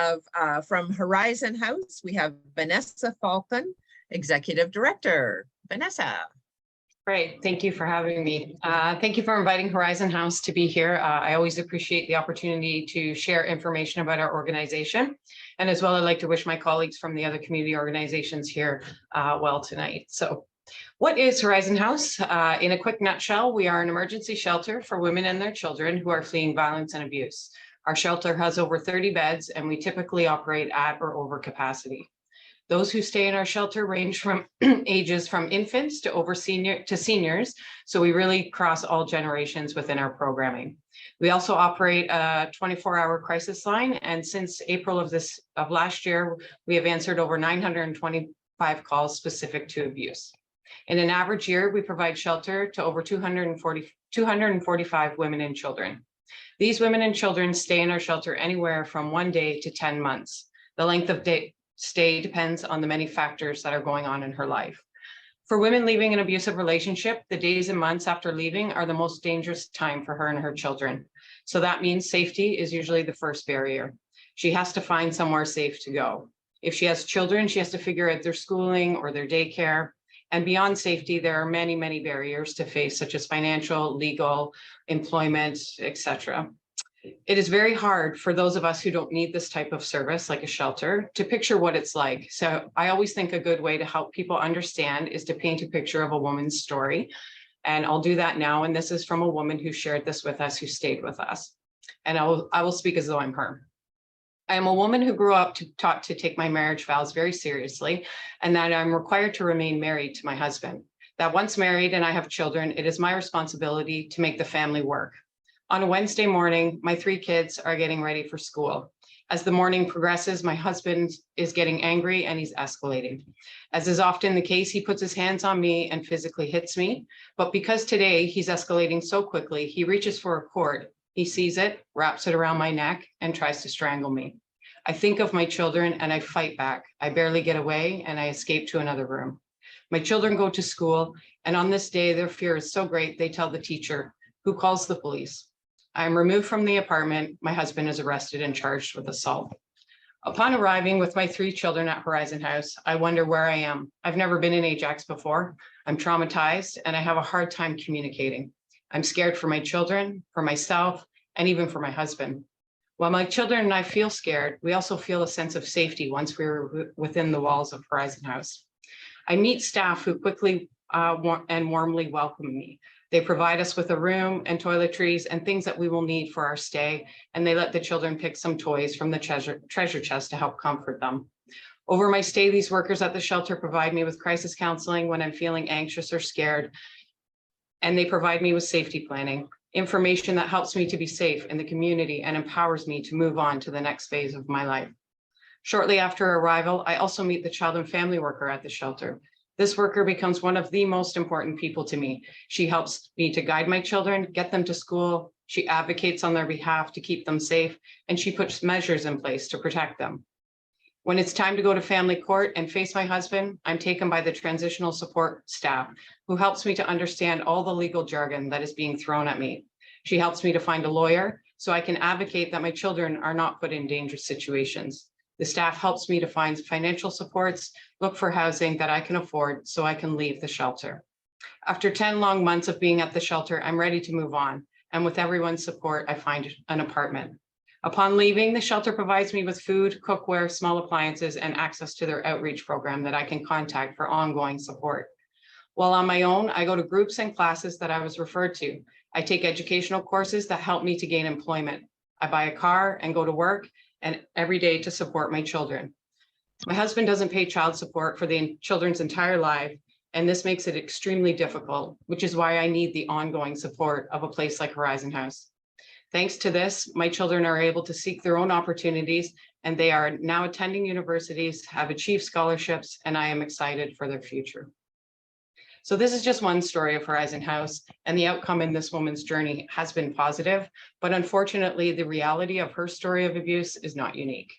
have from Herizon House, we have Vanessa Falcon, Executive Director. Vanessa. Great, thank you for having me. Thank you for inviting Herizon House to be here. I always appreciate the opportunity to share information about our organization. And as well, I'd like to wish my colleagues from the other community organizations here well tonight. So what is Herizon House? In a quick nutshell, we are an emergency shelter for women and their children who are fleeing violence and abuse. Our shelter has over 30 beds and we typically operate at or over capacity. Those who stay in our shelter range from ages from infants to seniors, so we really cross all generations within our programming. We also operate a 24-hour crisis line, and since April of last year, we have answered over 925 calls specific to abuse. In an average year, we provide shelter to over 245 women and children. These women and children stay in our shelter anywhere from 1 day to 10 months. The length of stay depends on the many factors that are going on in her life. For women leaving an abusive relationship, the days and months after leaving are the most dangerous time for her and her children. So that means safety is usually the first barrier. She has to find somewhere safe to go. If she has children, she has to figure out their schooling or their daycare. And beyond safety, there are many, many barriers to face, such as financial, legal, employment, etc. It is very hard for those of us who don't need this type of service, like a shelter, to picture what it's like. So I always think a good way to help people understand is to paint a picture of a woman's story. And I'll do that now. And this is from a woman who shared this with us, who stayed with us. And I will speak as though I'm her. I am a woman who grew up taught to take my marriage vows very seriously, and that I'm required to remain married to my husband. That once married and I have children, it is my responsibility to make the family work. On a Wednesday morning, my 3 kids are getting ready for school. As the morning progresses, my husband is getting angry and he's escalating. As is often the case, he puts his hands on me and physically hits me. But because today he's escalating so quickly, he reaches for a cord. He sees it, wraps it around my neck, and tries to strangle me. I think of my children and I fight back. I barely get away and I escape to another room. My children go to school, and on this day, their fear is so great, they tell the teacher, who calls the police. I am removed from the apartment. My husband is arrested and charged with assault. Upon arriving with my 3 children at Herizon House, I wonder where I am. I've never been in Ajax before. I'm traumatized and I have a hard time communicating. I'm scared for my children, for myself, and even for my husband. While my children and I feel scared, we also feel a sense of safety once we're within the walls of Herizon House. I meet staff who quickly and warmly welcome me. They provide us with a room and toiletries and things that we will need for our stay, and they let the children pick some toys from the treasure chest to help comfort them. Over my stay, these workers at the shelter provide me with crisis counseling when I'm feeling anxious or scared, and they provide me with safety planning, information that helps me to be safe in the community and empowers me to move on to the next phase of my life. Shortly after arrival, I also meet the child and family worker at the shelter. This worker becomes one of the most important people to me. She helps me to guide my children, get them to school. She advocates on their behalf to keep them safe, and she puts measures in place to protect them. When it's time to go to family court and face my husband, I'm taken by the transitional support staff, who helps me to understand all the legal jargon that is being thrown at me. She helps me to find a lawyer so I can advocate that my children are not put in dangerous situations. The staff helps me to find financial supports, look for housing that I can afford so I can leave the shelter. After 10 long months of being at the shelter, I'm ready to move on. And with everyone's support, I find an apartment. Upon leaving, the shelter provides me with food, cookware, small appliances, and access to their outreach program that I can contact for ongoing support. While on my own, I go to groups and classes that I was referred to. I take educational courses that help me to gain employment. I buy a car and go to work and every day to support my children. My husband doesn't pay child support for the children's entire life, and this makes it extremely difficult, which is why I need the ongoing support of a place like Herizon House. Thanks to this, my children are able to seek their own opportunities, and they are now attending universities, have achieved scholarships, and I am excited for their future. So this is just one story of Herizon House, and the outcome in this woman's journey has been positive, but unfortunately, the reality of her story of abuse is not unique.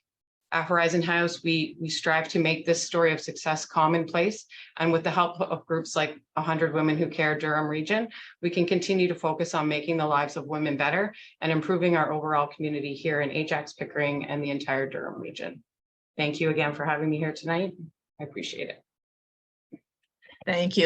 At Herizon House, we strive to make this story of success commonplace. And with the help of groups like 100 Women Who Care Durham region, we can continue to focus on making the lives of women better and improving our overall community here in Ajax, Pickering, and the entire Durham region. Thank you again for having me here tonight. I appreciate it. Thank you.